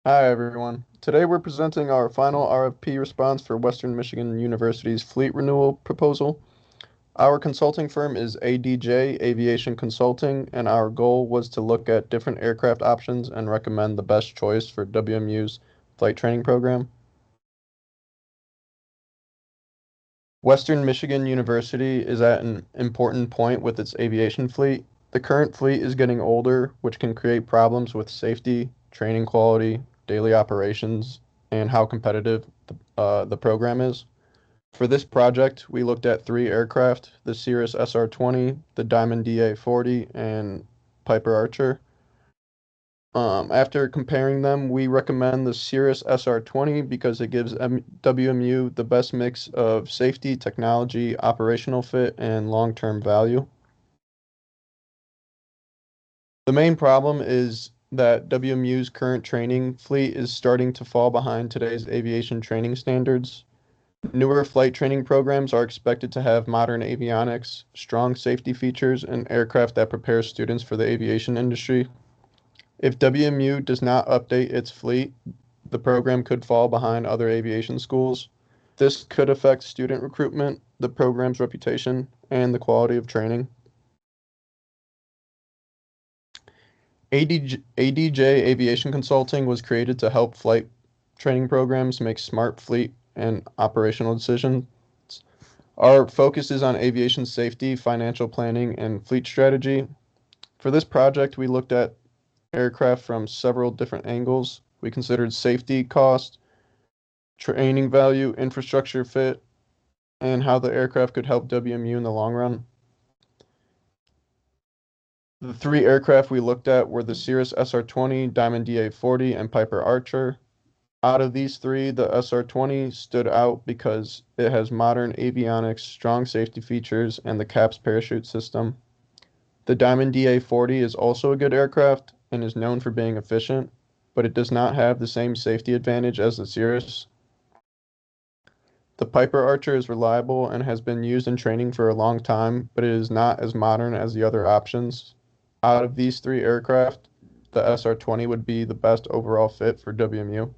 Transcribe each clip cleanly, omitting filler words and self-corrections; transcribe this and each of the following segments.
Hi, everyone. Today we're presenting our final RFP response for Western Michigan University's fleet renewal proposal. Our consulting firm is ADJ Aviation Consulting, and our goal was to look at different aircraft options and recommend the best choice for WMU's flight training program. Western Michigan University is at an important point with its aviation fleet. The current fleet is getting older, which can create problems with safety, training quality, daily operations, and how competitive the program is. For this project, we looked at three aircraft, the Cirrus SR-20, the Diamond DA-40, and Piper Archer. After comparing them, we recommend the Cirrus SR-20 because it gives WMU the best mix of safety, technology, operational fit, and long-term value. The main problem is that WMU's current training fleet is starting to fall behind today's aviation training standards. Newer flight training programs are expected to have modern avionics, strong safety features, and aircraft that prepare students for the aviation industry. If WMU does not update its fleet, the program could fall behind other aviation schools. This could affect student recruitment, the program's reputation, and the quality of training. ADJ Aviation Consulting was created to help flight training programs make smart fleet and operational decisions. Our focus is on aviation safety, financial planning, and fleet strategy. For this project, we looked at aircraft from several different angles. We considered safety, cost, training value, infrastructure fit, and how the aircraft could help WMU in the long run. The three aircraft we looked at were the Cirrus SR-20, Diamond DA-40, and Piper Archer. Out of these three, the SR-20 stood out because it has modern avionics, strong safety features, and the CAPS parachute system. The Diamond DA-40 is also a good aircraft and is known for being efficient, but it does not have the same safety advantage as the Cirrus. The Piper Archer is reliable and has been used in training for a long time, but it is not as modern as the other options. Out of these three aircraft, the SR-20 would be the best overall fit for WMU.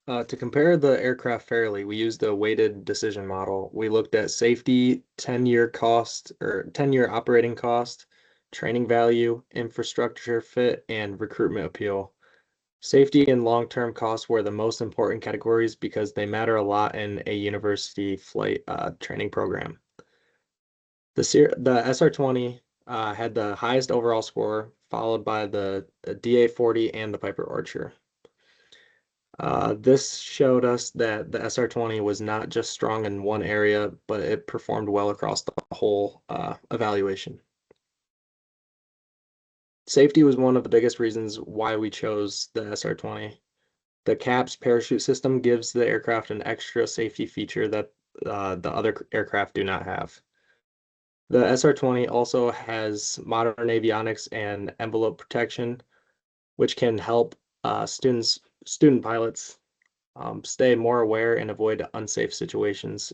To compare the aircraft fairly, we used a weighted decision model. We looked at safety, 10-year cost or 10-year operating cost, training value, infrastructure fit, and recruitment appeal. Safety and long-term costs were the most important categories because they matter a lot in a university flight training program. The SR-20 had the highest overall score, followed by the DA-40 and the Piper Archer. This showed us that the SR-20 was not just strong in one area, but it performed well across the whole evaluation. Safety was one of the biggest reasons why we chose the SR-20. The CAPS parachute system gives the aircraft an extra safety feature that the other aircraft do not have. The SR-20 also has modern avionics and envelope protection, which can help student pilots stay more aware and avoid unsafe situations.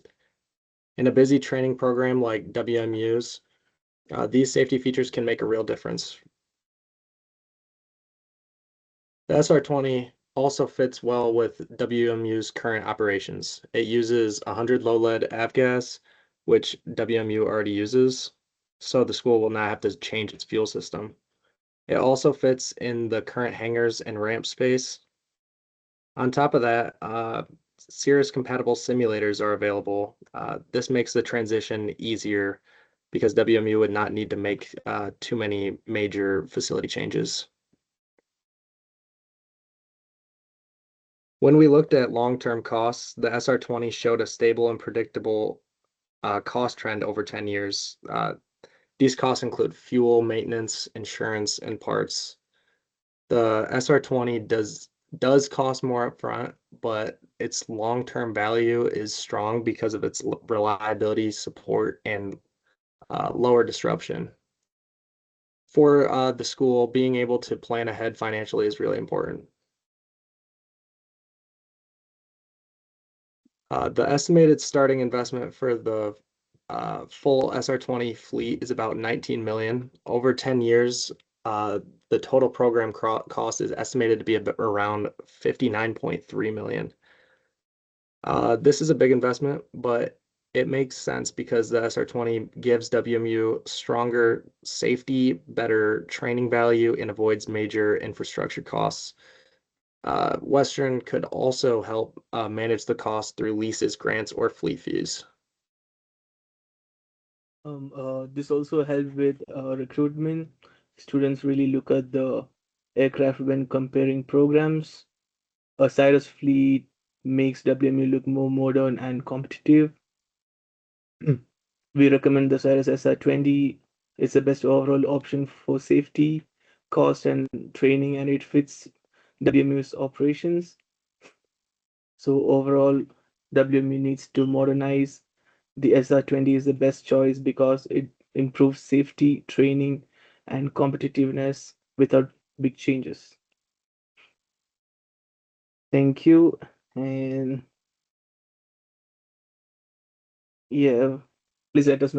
In a busy training program like WMU's, these safety features can make a real difference. The SR-20 also fits well with WMU's current operations. It uses 100 low-lead avgas, which WMU already uses, so the school will not have to change its fuel system. It also fits in the current hangars and ramp space. On top of that, Cirrus compatible simulators are available. This makes the transition easier because WMU would not need to make too many major facility changes. When we looked at long-term costs, the SR-20 showed a stable and predictable cost trend over 10 years. These costs include fuel, maintenance, insurance, and parts. The SR-20 does cost more upfront, but its long-term value is strong because of its reliability, support, and lower disruption. For the school, being able to plan ahead financially is really important. The estimated starting investment for the full SR-20 fleet is about $19 million. Over 10 years, The total program cost is estimated to be around 59.3 million. This is a big investment, but it makes sense because the SR20 gives WMU stronger safety, better training value, and avoids major infrastructure costs. Western could also help manage the cost through leases, grants, or fleet fees. This also helps with recruitment. Students really look at the aircraft when comparing programs. A Cyrus fleet makes WMU look more modern and competitive. We recommend the Cyrus SR20. It's the best overall option for safety, cost, and training, and it fits WMU's operations. So overall, WMU needs to modernize. The SR20 is the best choice because it improves safety, training, and competitiveness without big changes. Thank you. And yeah, please let us know